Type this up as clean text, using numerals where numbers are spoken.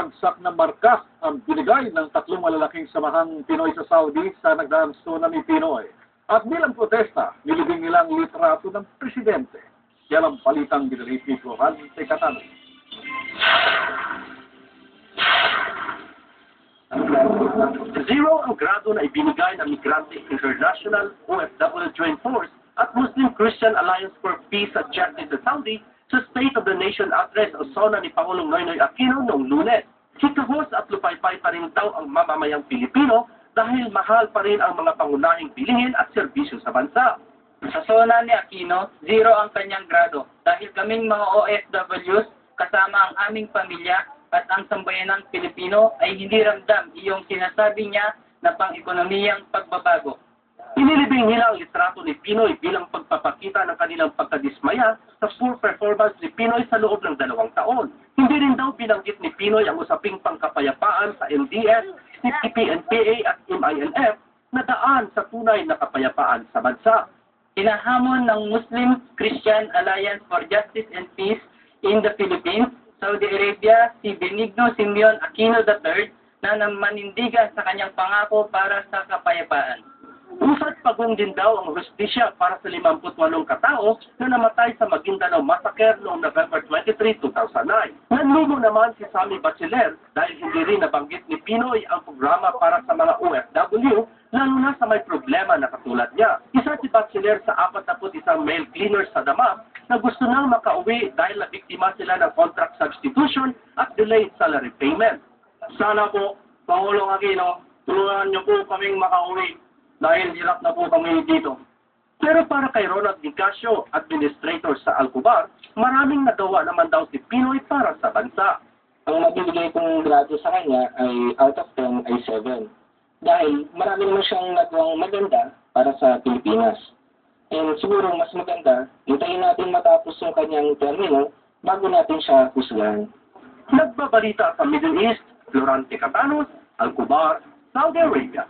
bagsak na marka ang binigay ng tatlong malalaking samahang Pinoy sa Saudi sa nagdaang tsunami Pinoy. At bilang protesta, nilibing nilang litrato ng presidente. Yan ang palitang binalip ni Florante Catano. Zero ang grado na ibinigay ng Migrante International OFW Joint Force at Muslim Christian Alliance for Peace and Justice sa Saudi sa State of the Nation Address o SONA ni Pangulong Noynoy Aquino noong Lunes. Hikahos at lupaypay pa rin daw ang mamamayang Pilipino dahil mahal pa rin ang mga pangunahing bilihin at serbisyo sa bansa. Sa SONA ni Aquino, zero ang kanyang grado dahil kaming mga OFWs kasama ang aming pamilya at ang sambayanang Pilipino ay hindi ramdam iyong sinasabi niya na pang-ekonomiyang pagbabago. Inilibing nila ang litrato ni Pinoy bilang pagpapakita ng kanilang pagkadismaya sa poor performance ni Pinoy sa loob ng 2 taon. Hindi rin daw binanggit ni Pinoy ang usaping pangkapayapaan sa LDS, CPNPA at MILF na daan sa tunay na kapayapaan sa bansa. Hinahamon ng Muslim Christian Alliance for Justice and Peace in the Philippines, Saudi Arabia, si Benigno Simeon Aquino III na manindigan sa kanyang pangako para sa kapayapaan. Usad pagong din daw ang hustisya para sa 58 katao na namatay sa Maguindanao Massacre noong November 23, 2009. Nanlumo naman si Sammy Bachiller dahil hindi rin nabanggit ni Pinoy ang programa para sa mga OFW, lalo na sa may problema na katulad niya. Isa si Bachiller sa 41 male cleaners sa Damam na gusto nang makauwi dahil nabiktima sila ng contract substitution at delayed salary payment. Sana po, Pangulong Aquino, tulungan niyo po kaming makauwi dahil hirap na po kami dito. Pero para kay Ronald Nicasio, administrator sa Alcobar, maraming nagawa naman daw si Pinoy para sa bansa. Ang mabibigay kong grado sa kanya ay out of 10 ay 7. Dahil marami naman siyang nagawang maganda para sa Pilipinas. And siguro mas maganda, hintayin natin matapos yung kanyang termino bago natin siya husgahan. Nagbabalita sa Middle East, Florante Catano, Alcobar, Saudi Arabia.